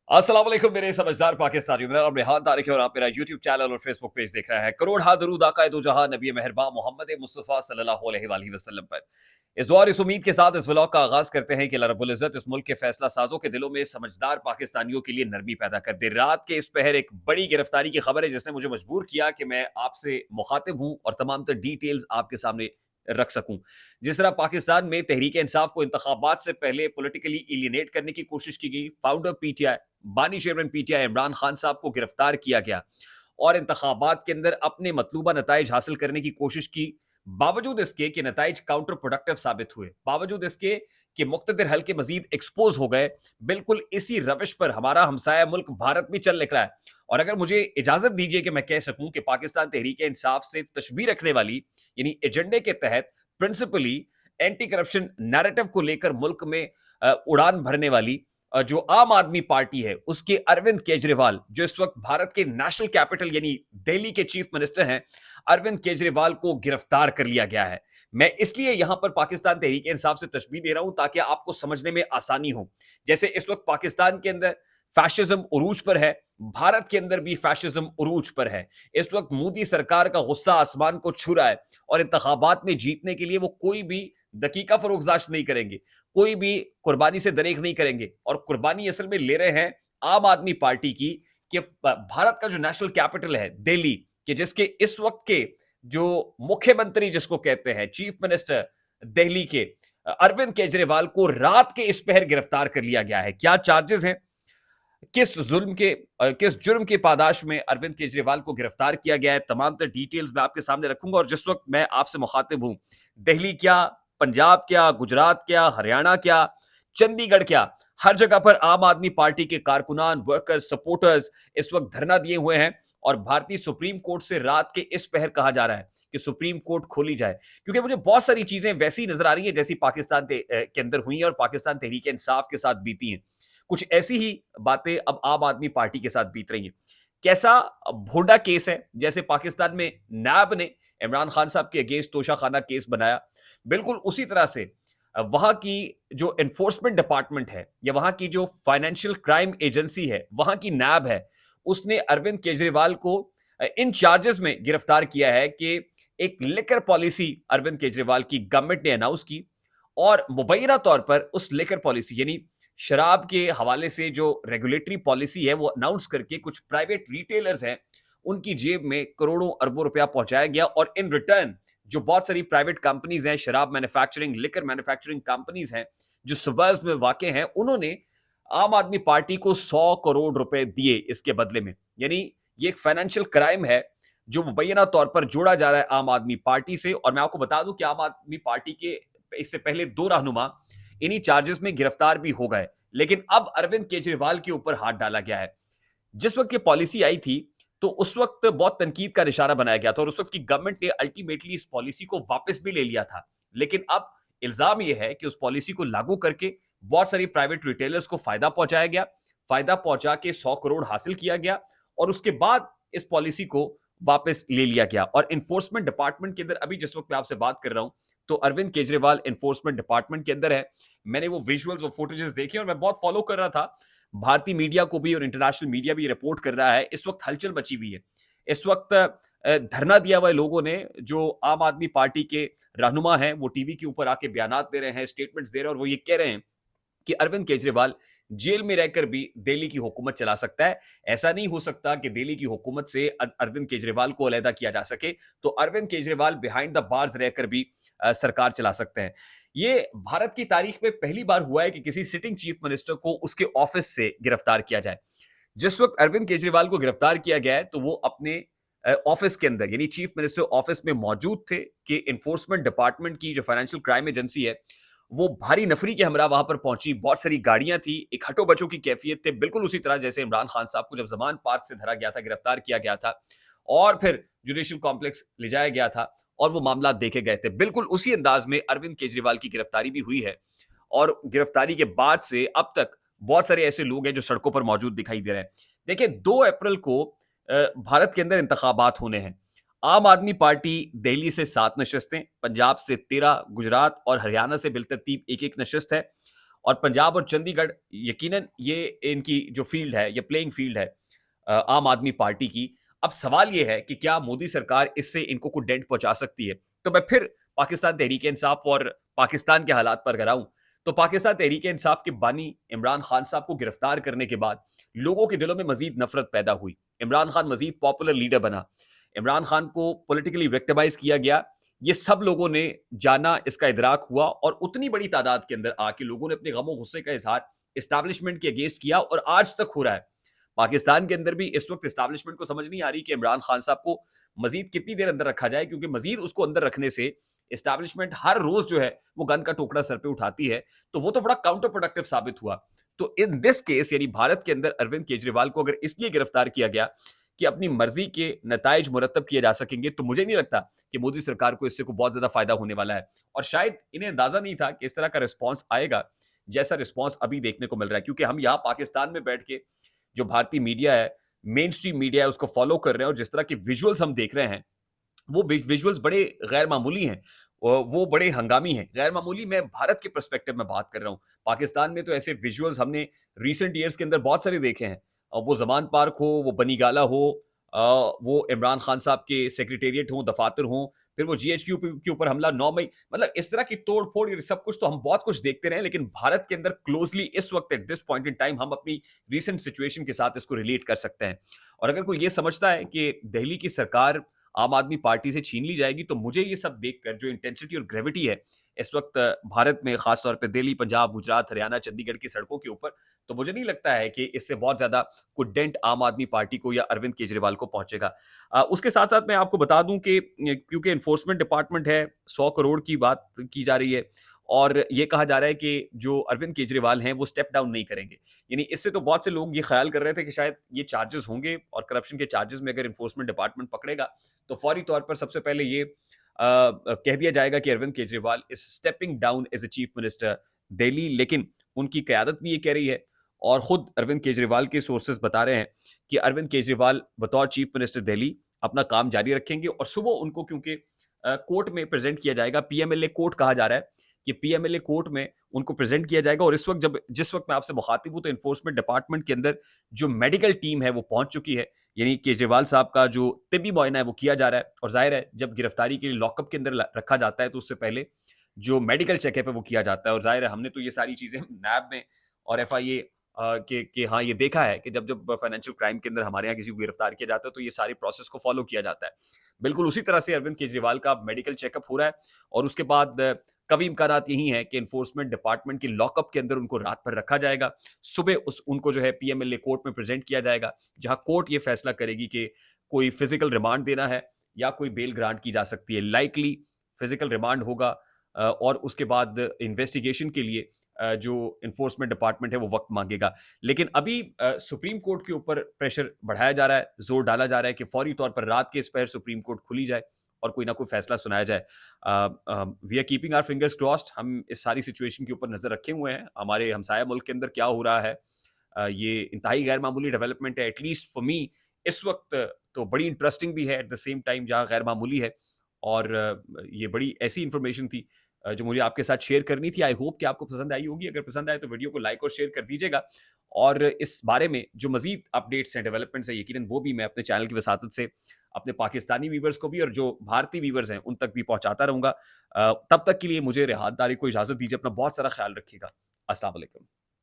अस्सलाम वालेकुम मेरे समझदार पाकिस्तानियों। मेरा नाम रेहान तारिक है और आप मेरा यूट्यूब चैनल और फेसबुक पेज देख रहे हैं। करोड़ हा दरूद आका दो जहां नबी मेहरबान मोहम्मद मुस्तफ़ा सल्लल्लाहु अलैहि वसल्लम पर। इस दुआ और इस उम्मीद के साथ इस व्लॉग का आगाज करते हैं कि अल्लाह रब्बुल इज्जत इस मुल्क के फैसला साजों के दिलों में समझदार पाकिस्तानियों के लिए नरमी पैदा कर दे। रात के इस पहर एक बड़ी गिरफ्तारी की खबर है जिसने मुझे मजबूर किया कि मैं आपसे मुखातिब हूं और तमाम तर डिटेल्स आपके सामने रख सकूं। जिस तरह पाकिस्तान में तहरीक इंसाफ को इंतखाबात से पहले पॉलिटिकली एलिनेट करने की कोशिश की गई, फाउंडर पीटीआई बानी चेयरमैन पीटीआई इमरान खान साहब को गिरफ्तार किया गया और इंतखाबात के अंदर अपने मतलूबा नताइज हासिल करने की कोशिश की, बावजूद इसके कि नताइज काउंटर प्रोडक्टिव साबित हुए, बावजूद इसके कि मुक्तदिर हल्के मजीद एक्सपोज हो गए। बिल्कुल इसी रविश पर हमारा हमसाया मुल्क भारत भी चल निकला है। और अगर मुझे इजाजत दीजिए कि मैं कह सकूं कि पाकिस्तान तहरीक इंसाफ से तशबीह रखने वाली यानी एजेंडे के तहत प्रिंसिपली एंटी करप्शन नैरेटिव को लेकर मुल्क में उड़ान भरने वाली जो आम आदमी पार्टी है उसके अरविंद केजरीवाल, जो इस वक्त भारत के नेशनल कैपिटल यानी दिल्ली के चीफ मिनिस्टर हैं, अरविंद केजरीवाल को गिरफ्तार कर लिया गया है। मैं इसलिए यहां पर पाकिस्तान तहरीक इंसाफ से तशबीह दे रहा हूं ताकि आपको समझने में आसानी हो। जैसे इस वक्त पाकिस्तान के अंदर फैशिज्म उरूज पर है, भारत के अंदर भी फैशिज्म उरूज पर है। इस वक्त मोदी सरकार का गुस्सा आसमान को छू रहा है और इंतखाबात में जीतने के लिए वो कोई भी दकीका फरोगजाश नहीं करेंगे, कोई भी कुर्बानी से दरेक नहीं करेंगे। और कुर्बानी असल में ले रहे हैं आम आदमी पार्टी की कि भारत का जो नेशनल कैपिटल है दिल्ली कि जिसके इस वक्त के जो मुख्यमंत्री जिसको कहते हैं चीफ मिनिस्टर दिल्ली के अरविंद केजरीवाल को रात के इस पहर गिरफ्तार कर लिया गया है। क्या चार्जेस हैं, किस जुर्म की पादाश में अरविंद केजरीवाल को गिरफ्तार किया गया है, तमाम तर डिटेल्स मैं आपके सामने रखूंगा। और जिस वक्त मैं आपसे मुखातिब हूं, दिल्ली क्या, पंजाब क्या, गुजरात क्या, हरियाणा क्या, चंडीगढ़ क्या, हर जगह पर आम आदमी पार्टी के कारकुनान, वर्कर्स, सपोर्टर्स इस वक्त धरना दिए हुए हैं और भारतीय सुप्रीम कोर्ट से रात के इस पहर कहा जा रहा है कि सुप्रीम कोर्ट खोली जाए। क्योंकि मुझे बहुत सारी चीजें वैसी नजर आ रही है जैसी पाकिस्तान के अंदर हुई हैं और पाकिस्तान तहरीक इंसाफ के साथ बीती हैं। कुछ ऐसी ही बातें अब आम आदमी पार्टी के साथ बीत रही हैं। कैसा भोडा केस है, जैसे पाकिस्तान में नैब ने इमरान खान साहब के अगेंस्ट तोशाखाना केस बनाया, बिल्कुल उसी तरह से वहां की जो एनफोर्समेंट डिपार्टमेंट है या वहां की जो फाइनेंशियल क्राइम एजेंसी है, वहां की नैब है, उसने अरविंद केजरीवाल को इन चार्जेस में गिरफ्तार किया है कि एक लिकर पॉलिसी अरविंद केजरीवाल की गवर्नमेंट ने अनाउंस की और मुबैना तौर पर उस लिकर पॉलिसी यानी शराब के हवाले से जो रेगुलेटरी पॉलिसी है वो अनाउंस करके कुछ प्राइवेट रिटेलर्स हैं उनकी जेब में करोड़ों अरबों रुपया पहुंचाया गया। और इन रिटर्न जो बहुत सारी प्राइवेट कंपनीज हैं, शराब मैन्युफैक्चरिंग, लिकर मैन्युफैक्चरिंग कंपनीज हैं जो सबर्ब्स में वाकई हैं, उन्होंने आम आदमी पार्टी को 100 करोड़ रुपए दिए इसके बदले में। यानी ये एक फाइनेंशियल क्राइम है जो मुबैना तौर पर जोड़ा जा रहा है आम आदमी पार्टी से। और मैं आपको बता दूं कि आम आदमी पार्टी के इससे पहले दो रहनुमा इन्हीं चार्जेस में गिरफ्तार भी हो गए, लेकिन अब अरविंद केजरीवाल के ऊपर हाथ डाला गया है। जिस वक्त ये पॉलिसी आई थी तो उस वक्त बहुत तनकीद का निशाना बनाया गया था और उस वक्त की गवर्नमेंट ने अल्टीमेटली इस पॉलिसी को वापस भी ले लिया था। लेकिन अब इल्जाम यह है कि उस पॉलिसी को लागू करके बहुत सारी प्राइवेट रिटेलर्स को फायदा पहुंचाया गया, फायदा पहुंचा के 100 करोड़ हासिल किया गया और उसके बाद इस पॉलिसी को वापस ले लिया गया। और इन्फोर्समेंट डिपार्टमेंट के अंदर अभी जिस वक्त मैं आपसे बात कर रहा हूं तो अरविंद केजरीवाल इन्फोर्समेंट डिपार्टमेंट के अंदर है। मैंने वो विजुअल्स और फुटेजेस देखे और मैं बहुत फॉलो कर रहा था। भारतीय मीडिया को भी और इंटरनेशनल मीडिया भी रिपोर्ट कर रहा है। इस वक्त हलचल मची हुई है। इस वक्त धरना दिया हुआ लोगों ने, जो आम आदमी पार्टी के रहनुमा हैं, वो टीवी के ऊपर आके बयानात दे रहे हैं, स्टेटमेंट्स दे रहे हैं और वो ये कह रहे हैं कि अरविंद केजरीवाल जेल में रहकर भी दिल्ली की हुकूमत चला सकता है। ऐसा नहीं हो सकता कि दिल्ली की हुकूमत से अरविंद केजरीवाल को अलहदा किया जा सके, तो Arvind Kejriwal behind the bars रहकर भी सरकार चला सकते हैं। ये भारत की तारीख में पहली बार हुआ है कि किसी सिटिंग चीफ मिनिस्टर को उसके ऑफिस से गिरफ्तार किया जाए। जिस वक्त अरविंद केजरीवाल को गिरफ्तार किया गया है तो वो अपने ऑफिस के अंदर यानी चीफ मिनिस्टर ऑफिस में मौजूद थे कि एनफोर्समेंट डिपार्टमेंट की जो फाइनेंशियल क्राइम एजेंसी है वो भारी नफरी के हमरा वहां पर पहुंची। बहुत सारी गाड़ियां थी, एक हटो बचो की कैफियत थे, बिल्कुल उसी तरह जैसे इमरान खान साहब को जब जमान पार्क से धरा गया था, गिरफ्तार किया गया था और फिर जुडिशियल कॉम्प्लेक्स ले जाया गया था और वो मामला देखे गए थे। बिल्कुल उसी अंदाज में अरविंद केजरीवाल की गिरफ्तारी भी हुई है और गिरफ्तारी के बाद से अब तक बहुत सारे ऐसे लोग हैं जो सड़कों पर मौजूद दिखाई दे रहे हैं। देखिए 2 अप्रैल को भारत के अंदर इंतखाबात होने हैं। आम आदमी पार्टी दिल्ली से 7 नशिस्तें, पंजाब से 13, गुजरात और हरियाणा से बिलतरतीब एक-एक नशिस्त है और पंजाब और चंडीगढ़ यकीनन ये इनकी जो फील्ड है, ये प्लेइंग फील्ड है आम आदमी पार्टी की। अब सवाल ये है कि क्या मोदी सरकार इससे इनको कोई डेंट पहुँचा सकती है? तो मैं फिर पाकिस्तान तहरीक-ए-इंसाफ और पाकिस्तान के हालात पर अगर आऊँ, तो पाकिस्तान तहरीक-ए-इंसाफ के बानी इमरान खान साहब को गिरफ्तार करने के बाद लोगों के दिलों में मज़ीद नफ़रत पैदा हुई। इमरान खान मज़ीद पॉपुलर लीडर बना। इमरान खान को पॉलिटिकली विक्टिमाइज़ किया गया। ये सब लोगों ने जाना, इसका इदराक हुआ और उतनी बड़ी तादाद के अंदर आके लोगों ने अपने गम-ओ-गुस्से का इज़हार एस्टेब्लिशमेंट के अगेंस्ट किया और आज तक हो रहा है। पाकिस्तान के अंदर भी इस वक़्त एस्टेब्लिशमेंट को समझ नहीं आ रही कि इमरान खान साहब को मज़ीद कितनी देर अंदर रखा जाए, क्योंकि मज़ीद उसको अंदर रखने से एस्टेब्लिशमेंट हर रोज़ जो है वो गन का टोकरा सर पे उठाती है, तो वो तो बड़ा काउंटर प्रोडक्टिव साबित हुआ। तो इन दिस केस यानी भारत के अंदर अरविंद केजरीवाल को अगर इसलिए गिरफ्तार किया गया कि अपनी मर्ज़ी के नताइज मुरत्तब किए जा सकेंगे, तो मुझे नहीं लगता कि मोदी सरकार को इससे कोई बहुत ज़्यादा फ़ायदा होने वाला है। और शायद इन्हें अंदाज़ा नहीं था कि इस तरह का रिस्पॉन्स आएगा, जैसा रिस्पॉन्स अभी देखने को मिल रहा है। क्योंकि हम यहाँ पाकिस्तान में बैठ के जो भारतीय मीडिया है, मेन स्ट्रीम मीडिया है, उसको फ़ॉलो कर रहे हैं और जिस तरह के विजुअल्स हम देख रहे हैं, वो विजुअल्स बड़े गैर मामूली हैं। वो बड़े हंगामी हैं। गैर मामूली मैं भारत के पर्सपेक्टिव में बात कर रहा हूँ। पाकिस्तान में तो ऐसे विजुअल्स हमने रिसेंट ईयर्स के अंदर बहुत सारे देखे हैं। वो ज़मान पार्क हो, वो बनी गाला हो, वो इमरान खान साहब के सेक्रेटेरिएट हों, दफ़ातर हों, फिर वो जीएचक्यू के ऊपर हमला 9 मई, मतलब इस तरह की तोड़-फोड़ ये सब कुछ तो हम बहुत कुछ देखते रहे हैं, लेकिन भारत के अंदर क्लोज़ली इस वक़्त at this point in time हम अपनी रिसेंट सिचुएशन के साथ इसको रिलेट कर सकते हैं। और अगर कोई ये समझता है कि दिल्ली की सरकार आम आदमी पार्टी से छीन ली जाएगी, तो मुझे ये सब देखकर जो इंटेंसिटी और ग्रेविटी है इस वक्त भारत में, खास तौर पे दिल्ली, पंजाब, गुजरात, हरियाणा, चंडीगढ़ की सड़कों के ऊपर, तो मुझे नहीं लगता है कि इससे बहुत ज्यादा कोई डेंट आम आदमी पार्टी को या अरविंद केजरीवाल को पहुंचेगा। उसके साथ साथ मैं आपको बता दूं कि क्योंकि इन्फोर्समेंट डिपार्टमेंट है, 100 करोड़ की बात की जा रही है और ये कहा जा रहा है कि जो अरविंद केजरीवाल हैं वो स्टेप डाउन नहीं करेंगे। यानी इससे तो बहुत से लोग ये ख्याल कर रहे थे कि शायद ये चार्जेस होंगे और करप्शन के चार्जेस में अगर इन्फोर्समेंट डिपार्टमेंट पकड़ेगा, तो फौरी तौर पर सबसे पहले ये कह दिया जाएगा कि Arvind Kejriwal is stepping down as a chief minister Delhi. लेकिन उनकी क़यादत भी ये कह रही है और खुद अरविंद केजरीवाल के सोर्सेज बता रहे हैं कि अरविंद केजरीवाल बतौर चीफ मिनिस्टर दिल्ली अपना काम जारी रखेंगे और सुबह उनको, क्योंकि कोर्ट में प्रेजेंट किया जाएगा, पीएमएलए कोर्ट कहा जा रहा है कि पीएमएलए कोर्ट में उनको प्रेजेंट किया जाएगा। और इस वक्त जिस वक्त मैं आपसे मुखातिब हूं, तो इन्फोर्समेंट डिपार्टमेंट के अंदर जो मेडिकल टीम है वो पहुंच चुकी है। यानी केजरीवाल साहब का जो तिब्बी मुआयना है वो किया जा रहा है और जाहिर है जब गिरफ्तारी के लिए लॉकअप के अंदर रखा जाता है तो उससे पहले जो मेडिकल चेकअप है वो किया जाता है। और जाहिर है हमने तो ये सारी चीजें नैब में और एफआईए के हाँ ये देखा है कि जब जब फाइनेंशियल क्राइम के अंदर हमारे यहाँ किसी को गिरफ्तार किया जाता है तो ये सारे प्रोसेस को फॉलो किया जाता है। बिल्कुल उसी तरह से अरविंद केजरीवाल का मेडिकल चेकअप हो रहा है और उसके बाद कभी इम्कानात यही है कि इन्फोर्समेंट डिपार्टमेंट की लॉकअप के अंदर उनको रात भर रखा जाएगा। सुबह उनको जो है पीएमएलए कोर्ट में प्रेजेंट किया जाएगा, जहां कोर्ट ये फैसला करेगी कि कोई फिजिकल रिमांड देना है या कोई बेल ग्रांट की जा सकती है। लाइकली फिजिकल रिमांड होगा और उसके बाद इन्वेस्टिगेशन के लिए जो इन्फोर्समेंट डिपार्टमेंट है वो वक्त मांगेगा। लेकिन अभी सुप्रीम कोर्ट के ऊपर प्रेशर बढ़ाया जा रहा है, जोर डाला जा रहा है कि फौरी तौर पर रात के इस पहर सुप्रीम कोर्ट खुली जाए और कोई ना कोई फैसला सुनाया जाए। We are keeping our fingers crossed. हम इस सारी सिचुएशन के ऊपर नजर रखे हुए हैं, हमारे हमसाया मुल्क के अंदर क्या हो रहा है। ये इंतहाई गैर मामूली डेवलपमेंट है, एटलीस्ट फॉर मी इस वक्त। तो बड़ी इंटरेस्टिंग भी है एट द सेम टाइम, जहाँ गैर मामूली है। और ये बड़ी ऐसी इंफॉर्मेशन थी जो मुझे आपके साथ शेयर करनी थी। आई होप कि आपको पसंद आई होगी। अगर पसंद आए तो वीडियो को लाइक और शेयर कर दीजिएगा और इस बारे में जो मजीद अपडेट्स हैं, डेवलपमेंट्स हैं, यकीनन वो भी मैं अपने चैनल की वसातत से अपने पाकिस्तानी व्यूवर्स को भी और जो भारतीय व्यूवर्स हैं उन तक भी पहुंचाता रहूंगा। तब तक के लिए मुझे राहतदारी को इजाजत दीजिए। अपना बहुत सारा ख्याल रखिएगा। अस्सलाम वालेकुम।